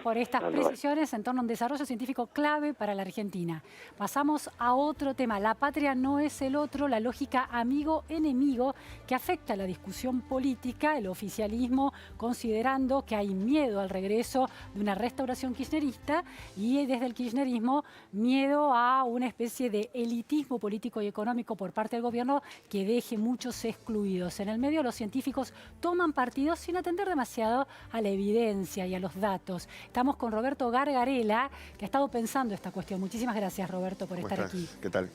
Por estas precisiones en torno a un desarrollo científico clave para la Argentina. Pasamos a otro tema. La patria no es el otro, la lógica amigo-enemigo que afecta a la discusión política, el oficialismo, considerando que hay miedo al regreso de una restauración kirchnerista y desde el kirchnerismo miedo a una especie de elitismo político y económico por parte del gobierno que deje muchos excluidos. En el medio los científicos toman partido sin atender demasiado a la evidencia y a los datos. Estamos con Roberto Gargarella, que ha estado pensando esta cuestión. Muchísimas gracias, Roberto, por estar aquí. ¿Qué tal?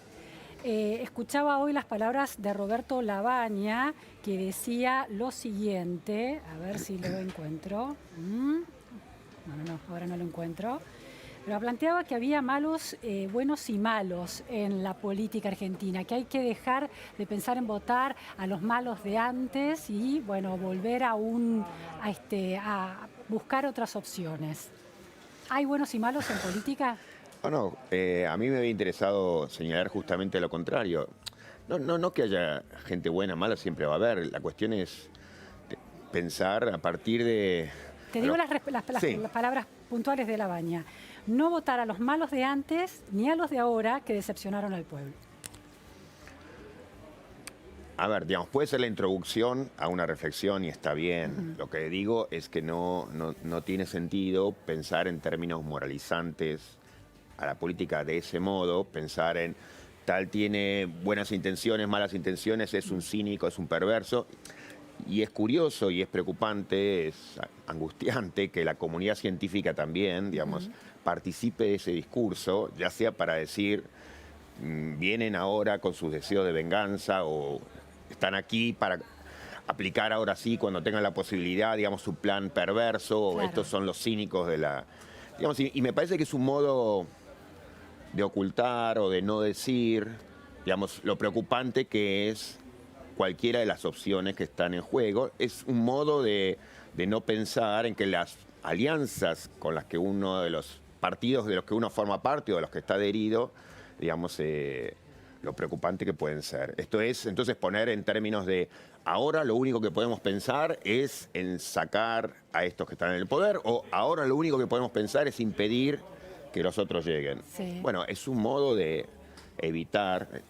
Escuchaba hoy las palabras de Roberto Labaña, que decía lo siguiente. A ver si lo encuentro. No, ahora no lo encuentro. Pero planteaba que había buenos y malos en la política argentina, que hay que dejar de pensar en votar a los malos de antes y, bueno, volver a buscar otras opciones. ¿Hay buenos y malos en política? No, a mí me había interesado señalar justamente lo contrario. No que haya gente buena, mala, siempre va a haber. La cuestión es pensar a partir de... Te digo las palabras puntuales de Labaña. No votar a los malos de antes ni a los de ahora que decepcionaron al pueblo. A ver, digamos, puede ser la introducción a una reflexión y está bien. Lo que digo es que no tiene sentido pensar en términos moralizantes a la política de ese modo, pensar en tal tiene buenas intenciones, malas intenciones, es un cínico, es un perverso. Y es curioso y es preocupante, es angustiante que la comunidad científica también, digamos, participe de ese discurso, ya sea para decir, vienen ahora con sus deseos de venganza o están aquí para aplicar ahora sí, cuando tengan la posibilidad, digamos, su plan perverso, Claro. Estos son los cínicos de la... Digamos, y me parece que es un modo de ocultar o de no decir, digamos, lo preocupante que es cualquiera de las opciones que están en juego. Es un modo de no pensar en que las alianzas con las que uno de los partidos de los que uno forma parte o de los que está adherido, digamos, lo preocupante que pueden ser. Esto es, entonces, poner en términos de ahora lo único que podemos pensar es en sacar a estos que están en el poder o ahora lo único que podemos pensar es impedir que los otros lleguen. Sí. Bueno, es un modo de evitar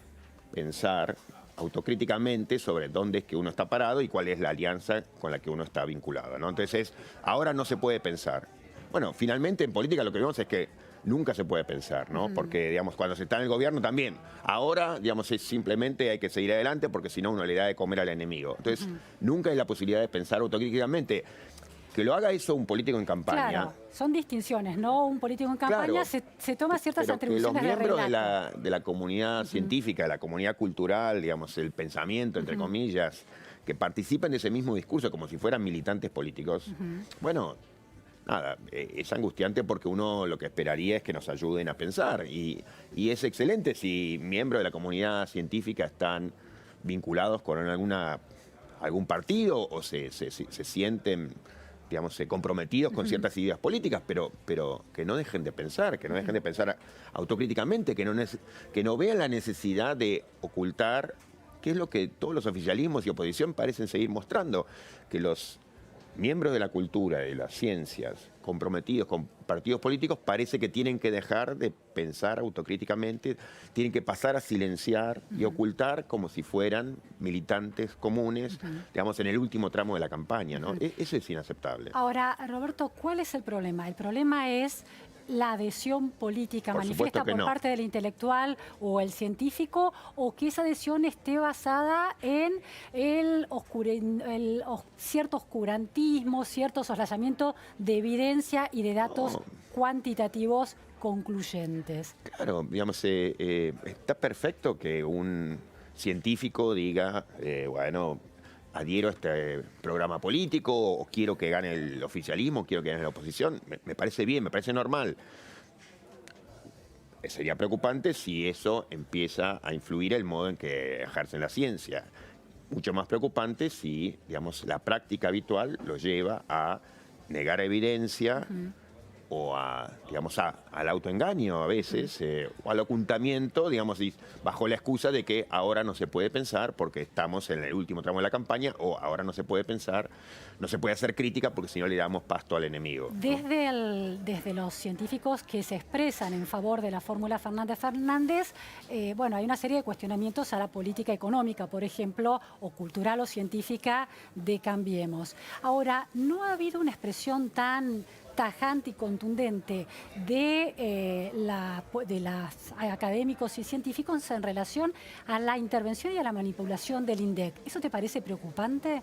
pensar autocríticamente sobre dónde es que uno está parado y cuál es la alianza con la que uno está vinculado, ¿no? Entonces, ahora no se puede pensar. Bueno, finalmente en política lo que vemos es que nunca se puede pensar, ¿no? Porque, digamos, cuando se está en el gobierno también. Ahora, digamos, es simplemente hay que seguir adelante porque si no uno le da de comer al enemigo. Entonces, nunca hay la posibilidad de pensar autocríticamente. Que lo haga eso un político en campaña. Claro, son distinciones, ¿no? Un político en campaña Claro, se toma ciertas pero que atribuciones los miembros de relato. de la comunidad científica, de la comunidad cultural, digamos, el pensamiento, entre comillas, que participen de ese mismo discurso como si fueran militantes políticos, bueno, nada, es angustiante porque uno lo que esperaría es que nos ayuden a pensar. Y es excelente si miembros de la comunidad científica están vinculados con algún partido o se sienten, digamos, comprometidos con ciertas ideas políticas, pero que no dejen de pensar, que no dejen de pensar autocríticamente, que no vean la necesidad de ocultar, que es lo que todos los oficialismos y oposición parecen seguir mostrando, que los miembros de la cultura, de las ciencias, comprometidos con partidos políticos, parece que tienen que dejar de pensar autocríticamente, tienen que pasar a silenciar y ocultar como si fueran militantes comunes, digamos, en el último tramo de la campaña, ¿no? Eso es inaceptable. Ahora, Roberto, ¿cuál es el problema? El problema es la adhesión política manifiesta por parte del intelectual o el científico, o que esa adhesión esté basada en cierto oscurantismo, cierto soslayamiento de evidencia y de datos cuantitativos concluyentes. Claro, digamos, está perfecto que un científico diga, bueno, adhiero a este programa político o quiero que gane el oficialismo, quiero que gane la oposición. Me parece bien, me parece normal. Sería preocupante si eso empieza a influir el modo en que ejercen la ciencia. Mucho más preocupante si, digamos, la práctica habitual lo lleva a negar evidencia o digamos, al autoengaño a veces, o al ocultamiento, digamos, bajo la excusa de que ahora no se puede pensar porque estamos en el último tramo de la campaña, o ahora no se puede pensar, no se puede hacer crítica porque si no le damos pasto al enemigo, ¿no? Desde los científicos que se expresan en favor de la fórmula Fernández-Fernández, bueno, hay una serie de cuestionamientos a la política económica, por ejemplo, o cultural o científica de Cambiemos. Ahora, ¿no ha habido una expresión tan tajante y contundente de los académicos y científicos en relación a la intervención y a la manipulación del INDEC? ¿Eso te parece preocupante?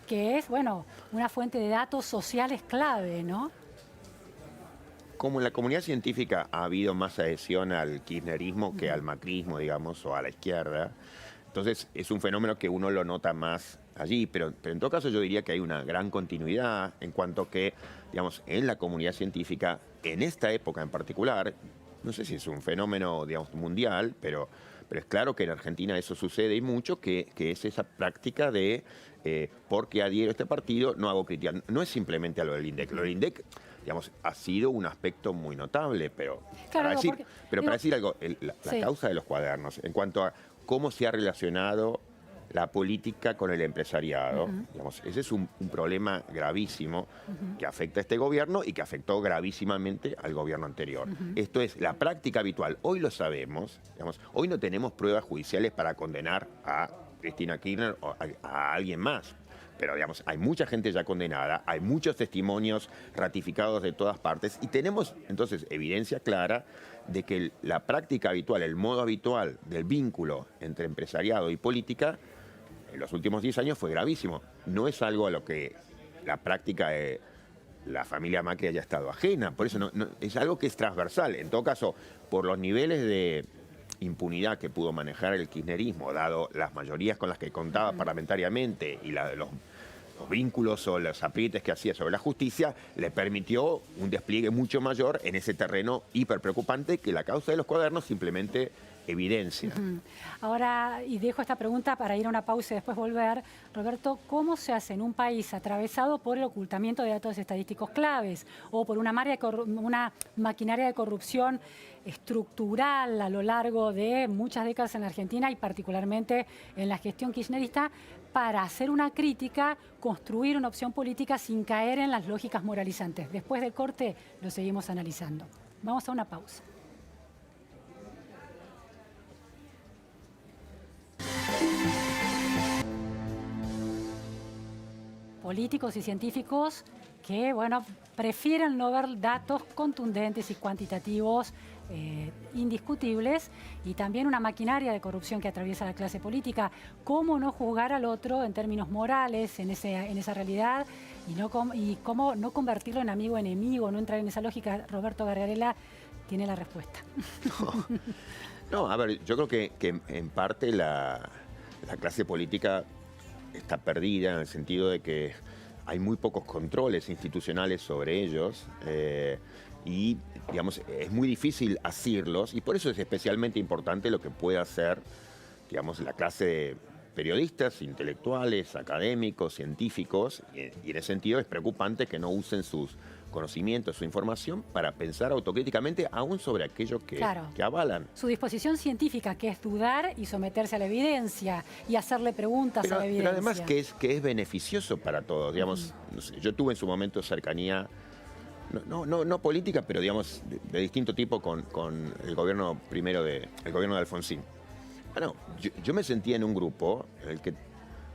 Que es, bueno, una fuente de datos sociales clave, ¿no? Como en la comunidad científica ha habido más adhesión al kirchnerismo que al macrismo, digamos, o a la izquierda, entonces es un fenómeno que uno lo nota más allí, pero en todo caso yo diría que hay una gran continuidad en cuanto que, digamos, en la comunidad científica, en esta época en particular, no sé si es un fenómeno, digamos, mundial, pero es claro que en Argentina eso sucede y mucho, que es esa práctica de, porque adhiero a este partido, no hago crítica. No es simplemente a lo del INDEC. Lo del INDEC, digamos, ha sido un aspecto muy notable, pero claro, para decir algo, la sí. causa de los cuadernos, en cuanto a cómo se ha relacionado la política con el empresariado, digamos, ese es un problema gravísimo que afecta a este gobierno y que afectó gravísimamente al gobierno anterior. Esto es la práctica habitual. Hoy lo sabemos, digamos, hoy no tenemos pruebas judiciales para condenar a Cristina Kirchner o a alguien más. Pero, digamos, hay mucha gente ya condenada, hay muchos testimonios ratificados de todas partes y tenemos, entonces, evidencia clara de que la práctica habitual, el modo habitual del vínculo entre empresariado y política en los últimos 10 años fue gravísimo. No es algo a lo que la práctica de la familia Macri haya estado ajena, por eso es algo que es transversal. En todo caso, por los niveles de impunidad que pudo manejar el kirchnerismo, dado las mayorías con las que contaba parlamentariamente y los vínculos o los aprietes que hacía sobre la justicia, le permitió un despliegue mucho mayor en ese terreno hiper preocupante que la causa de los cuadernos simplemente evidencia. Ahora, y dejo esta pregunta para ir a una pausa y después volver. Roberto, ¿cómo se hace en un país atravesado por el ocultamiento de datos estadísticos claves o por una maquinaria de corrupción estructural a lo largo de muchas décadas en la Argentina y particularmente en la gestión kirchnerista, para hacer una crítica, construir una opción política sin caer en las lógicas moralizantes? Después del corte lo seguimos analizando. Vamos a una pausa. Políticos y científicos que, bueno, prefieren no ver datos contundentes y cuantitativos indiscutibles, y también una maquinaria de corrupción que atraviesa la clase política. ¿Cómo no juzgar al otro en términos morales en esa realidad y cómo no convertirlo en amigo enemigo, no entrar en esa lógica? Roberto Gargarella tiene la respuesta. No, a ver, yo creo que en parte la clase política está perdida en el sentido de que hay muy pocos controles institucionales sobre ellos y, digamos, es muy difícil asirlos, y por eso es especialmente importante lo que puede hacer, digamos, la clase de periodistas, intelectuales, académicos, científicos, y en ese sentido es preocupante que no usen sus conocimientos, su información para pensar autocríticamente aún sobre aquello que avalan. Su disposición científica, que es dudar y someterse a la evidencia y hacerle preguntas a la evidencia. Pero además que es beneficioso para todos. Digamos, no sé, yo tuve en su momento cercanía, no política, pero digamos de distinto tipo con el gobierno primero el gobierno de Alfonsín. Bueno, yo me sentía en un grupo en el que,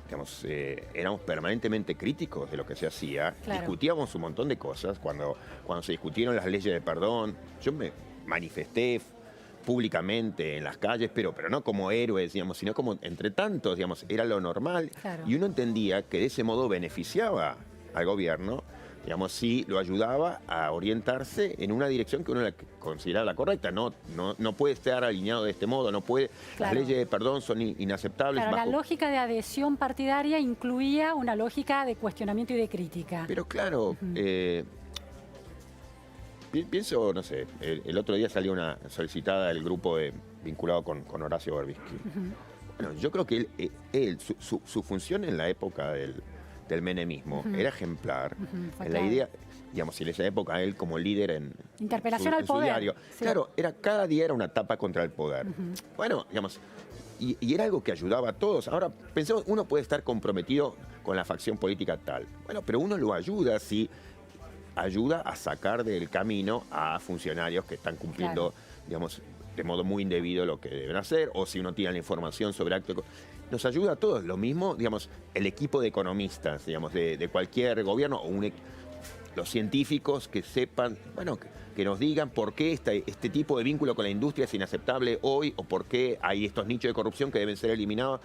digamos, éramos permanentemente críticos de lo que se hacía, discutíamos un montón de cosas. Cuando se discutieron las leyes de perdón, yo me manifesté públicamente en las calles, pero no como héroes, digamos, sino como entre tantos, digamos, era lo normal. Y uno entendía que de ese modo beneficiaba al gobierno, digamos, sí lo ayudaba a orientarse en una dirección que uno consideraba la correcta. No puede estar alineado de este modo, no puede. Las leyes de perdón son inaceptables. Claro, la lógica de adhesión partidaria incluía una lógica de cuestionamiento y de crítica. Pero claro, pienso, no sé, el otro día salió una solicitada del grupo vinculado con Horacio Berbisky. Bueno, yo creo que su función en la época del menemismo era ejemplar, en la idea digamos, en esa época él como líder en Interpelación al en su poder. diario. Sí. Claro, cada día era una etapa contra el poder. Bueno, digamos, y era algo que ayudaba a todos. Ahora, pensemos, uno puede estar comprometido con la facción política tal. Bueno, pero uno lo ayuda si ayuda a sacar del camino a funcionarios que están cumpliendo, digamos, de modo muy indebido lo que deben hacer, o si uno tiene la información sobre actos. Nos ayuda a todos. Lo mismo, digamos, el equipo de economistas, digamos, de cualquier gobierno, o los científicos que sepan, bueno, que nos digan por qué este tipo de vínculo con la industria es inaceptable hoy, o por qué hay estos nichos de corrupción que deben ser eliminados.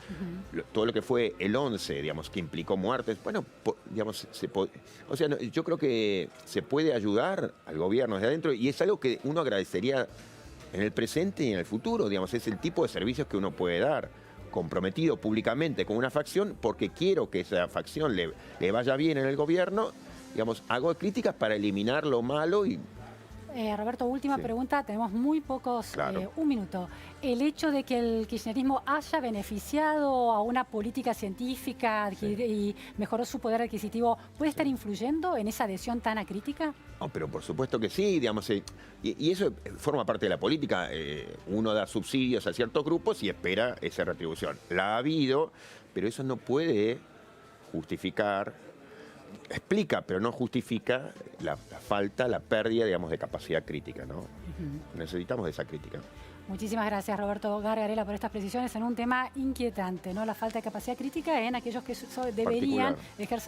Todo lo que fue el 11, digamos, que implicó muertes. Bueno, digamos, o sea, yo creo que se puede ayudar al gobierno desde adentro, y es algo que uno agradecería en el presente y en el futuro. Digamos, es el tipo de servicios que uno puede dar, comprometido públicamente con una facción, porque quiero que esa facción le vaya bien en el gobierno. Digamos, hago críticas para eliminar lo malo y... Roberto, última pregunta, tenemos muy pocos, un minuto. ¿El hecho de que el kirchnerismo haya beneficiado a una política científica y mejoró su poder adquisitivo, puede estar influyendo en esa adhesión tan acrítica? No, pero por supuesto que sí, digamos, y eso forma parte de la política. Uno da subsidios a ciertos grupos y espera esa retribución. La ha habido, pero eso no puede justificar, explica, pero no justifica la falta, la pérdida, digamos, de capacidad crítica, ¿no? Necesitamos de esa crítica. Muchísimas gracias, Roberto Gargarella, por estas precisiones en un tema inquietante, ¿no? La falta de capacidad crítica en aquellos que deberían ejercer